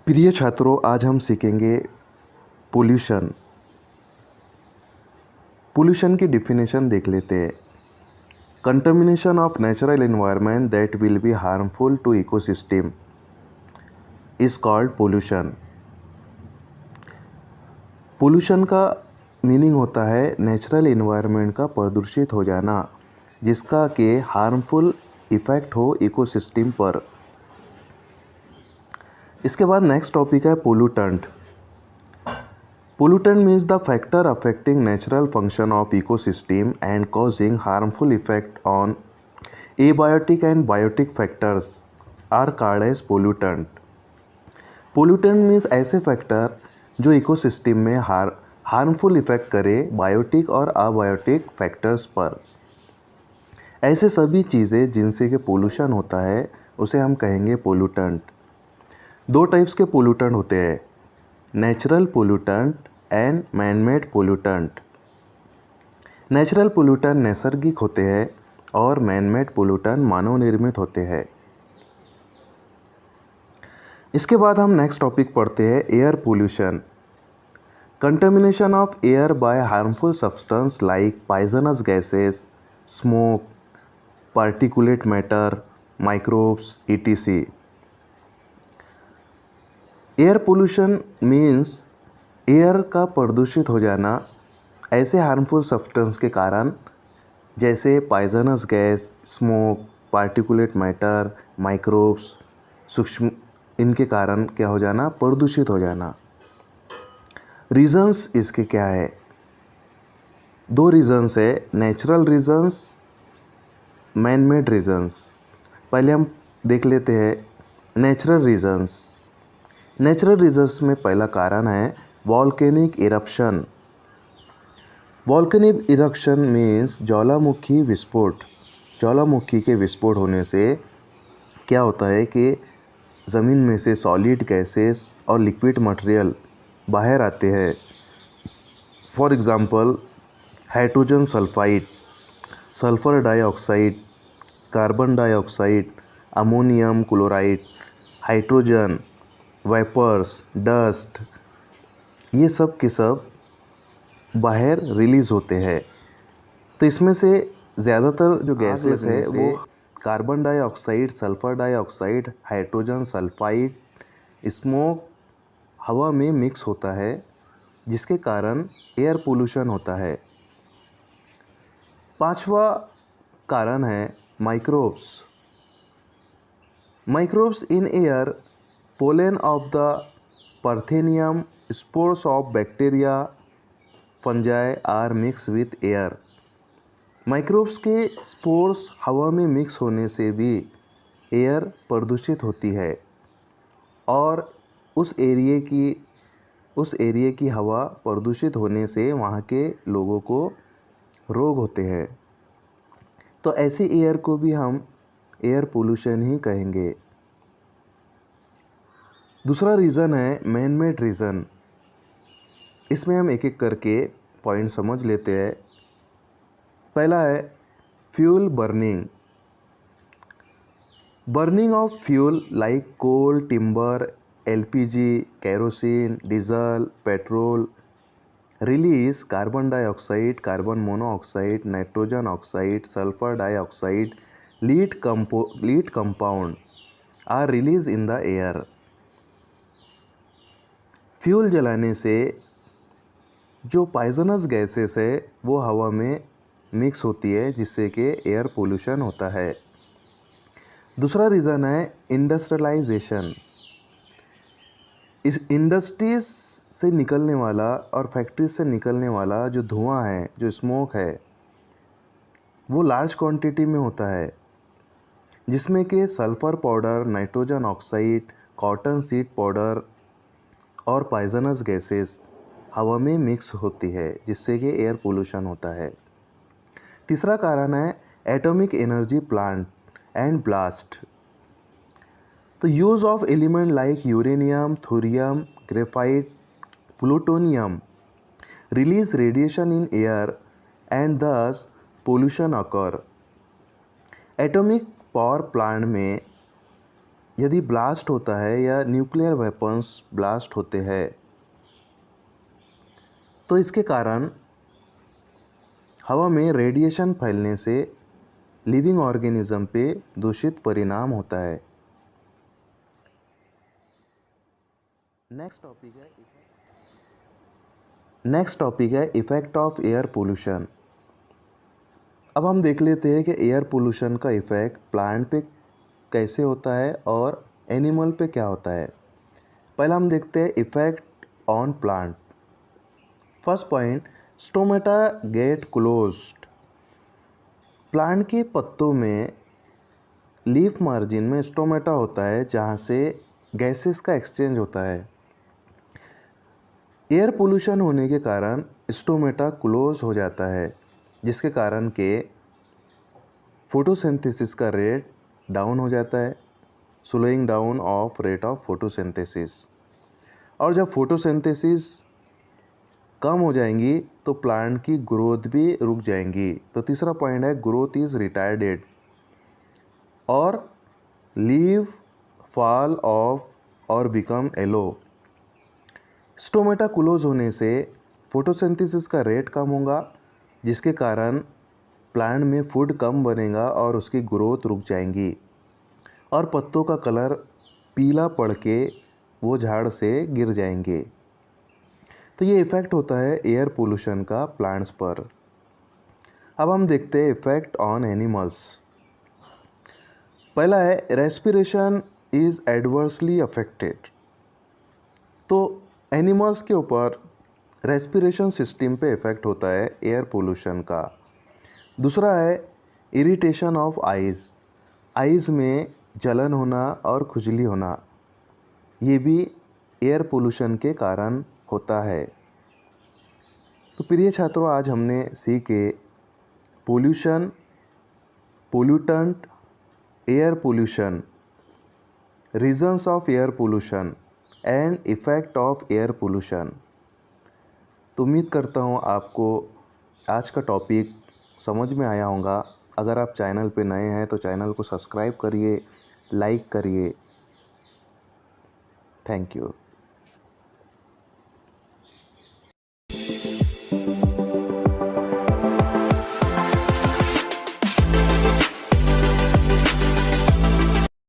प्रिय छात्रों, आज हम सीखेंगे पोल्यूशन। पोल्यूशन की डिफिनेशन देख लेते हैं। Contamination of natural environment that will be harmful to ecosystem is called pollution. Pollution का मीनिंग होता है नेचुरल एनवायरनमेंट का प्रदूषित हो जाना जिसका के हार्मफुल इफ़ेक्ट हो इकोसिस्टम पर। इसके बाद नेक्स्ट टॉपिक है pollutant. Pollutant means the factor affecting natural function of ecosystem and causing harmful effect on abiotic and biotic factors are called as pollutant. Pollutant means ऐसे फैक्टर जो ecosystem में harmful effect करे biotic और abiotic factors पर। ऐसे सभी चीज़ें जिनसे कि पोल्यूशन होता है उसे हम कहेंगे पोल्यूटेंट। दो टाइप्स के पोल्यूटेंट होते हैं, natural pollutant and manmade pollutant. Natural pollutant नैसर्गिक होते हैं और मैनमेड पोल्यूटेंट मानव निर्मित होते हैं। इसके बाद हम नेक्स्ट टॉपिक पढ़ते हैं air pollution. Contamination of air by harmful substance like poisonous gases, smoke, particulate matter, microbes etc. Air pollution means air का प्रदूषित हो जाना ऐसे हार्मफुल सब्सटेंस के कारण जैसे poisonous gas, smoke, particulate matter, microbes, सूक्ष्म, इनके कारण क्या हो जाना, प्रदूषित हो जाना। रीजंस इसके क्या है? दो रीजंस है, natural reasons, man made reasons. पहले हम देख लेते हैं नेचुरल रीजंस। नेचुरल रीजंस में पहला कारण है volcanic eruption. Volcanic eruption means ज्वालामुखी विस्फोट। ज्वालामुखी के विस्फोट होने से क्या होता है कि ज़मीन में से सॉलिड गैसेस और लिक्विड मटेरियल बाहर आते हैं। For example hydrogen sulphide, sulphur dioxide, carbon dioxide, ammonium chloride, hydrogen vapours, dust, ये सब के सब बाहर रिलीज़ होते हैं। तो इसमें से ज़्यादातर जो गैसेस है वो carbon dioxide, sulphur dioxide, hydrogen sulphide, smoke हवा में मिक्स होता है जिसके कारण एयर पोल्यूशन होता है। पांचवा कारण है microbes. Microbes in air, pollen of the parthenium, spores of bacteria, fungi are mix with air. Microbes के स्पोर्स हवा में मिक्स होने से भी एयर प्रदूषित होती है और उस एरिए की हवा प्रदूषित होने से वहाँ के लोगों को रोग होते हैं। तो ऐसी एयर को भी हम एयर पोल्यूशन ही कहेंगे। दूसरा रीज़न है मैन मेड रीज़न। इसमें हम एक एक करके पॉइंट समझ लेते हैं। पहला है fuel burning. Burning of fuel like coal, timber, LPG, kerosene, diesel, petrol release carbon dioxide, carbon monoxide, nitrogen oxide, sulphur dioxide, lead compound are release in the air. Fuel जलाने से जो पॉइजनस गैसेस है वो हवा में mix होती है जिससे कि एयर पोल्यूशन होता है। दूसरा रीज़न है इंडस्ट्रियलाइजेशन। इस इंडस्ट्रीज से निकलने वाला और फैक्ट्रीज से निकलने वाला जो धुआं है, जो स्मोक है, वो लार्ज क्वांटिटी में होता है जिसमें कि sulphur powder, nitrogen oxide, cotton seed powder और पॉइजनस गैसेस हवा में मिक्स होती है जिससे कि एयर पोल्यूशन होता है। तीसरा कारण है atomic energy plant and blast. तो use of element like uranium, thorium, graphite, plutonium release radiation in air and thus pollution occur. Atomic power plant में यदि ब्लास्ट होता है या न्यूक्लियर वेपन्स ब्लास्ट होते हैं तो इसके कारण हवा में रेडिएशन फैलने से लिविंग ऑर्गेनिज्म पे दूषित परिणाम होता है। नेक्स्ट टॉपिक है इफ़ेक्ट ऑफ एयर पोल्यूशन। अब हम देख लेते हैं कि एयर पोल्यूशन का इफ़ेक्ट प्लांट पे कैसे होता है और एनिमल पे क्या होता है। पहला हम देखते हैं effect on plant. First point, stomata gate closed. Plant के पत्तों में लीफ मार्जिन में स्टोमेटा होता है जहाँ से गैसेस का एक्सचेंज होता है। एयर पोल्यूशन होने के कारण स्टोमेटा क्लोज हो जाता है जिसके कारण के फोटोसिंथेसिस का रेट डाउन हो जाता है, slowing down of rate of photosynthesis. और जब फोटोसिंथेसिस कम हो जाएंगी तो प्लांट की ग्रोथ भी रुक जाएंगी। तो तीसरा पॉइंट है ग्रोथ इज़ रिटार्डेड और लीव फॉल ऑफ और बिकम येलो। स्टोमेटा क्लोज होने से फोटोसिंथेसिस का रेट कम होगा जिसके कारण प्लांट में फूड कम बनेगा और उसकी ग्रोथ रुक जाएंगी और पत्तों का कलर पीला पड़ के वो झाड़ से गिर जाएंगे। तो ये इफ़ेक्ट होता है एयर पोल्यूशन का प्लांट्स पर। अब हम देखते हैं इफ़ेक्ट ऑन एनिमल्स। पहला है रेस्पिरेशन इज़ एडवर्सली अफेक्टेड। तो एनिमल्स के ऊपर रेस्पिरेशन सिस्टम पे इफ़ेक्ट होता है एयर पोल्यूशन का। दूसरा है इरिटेशन ऑफ आइज़ में जलन होना और खुजली होना, ये भी एयर पोल्यूशन के कारण होता है। तो प्रिय छात्रों, आज हमने सीखे pollution, pollutant, air pollution, reasons of air pollution and effect of air pollution. तो उम्मीद करता हूँ आपको आज का टॉपिक समझ में आया होगा। अगर आप चैनल पे नए हैं तो चैनल को सब्सक्राइब करिए, लाइक करिए। Thank you.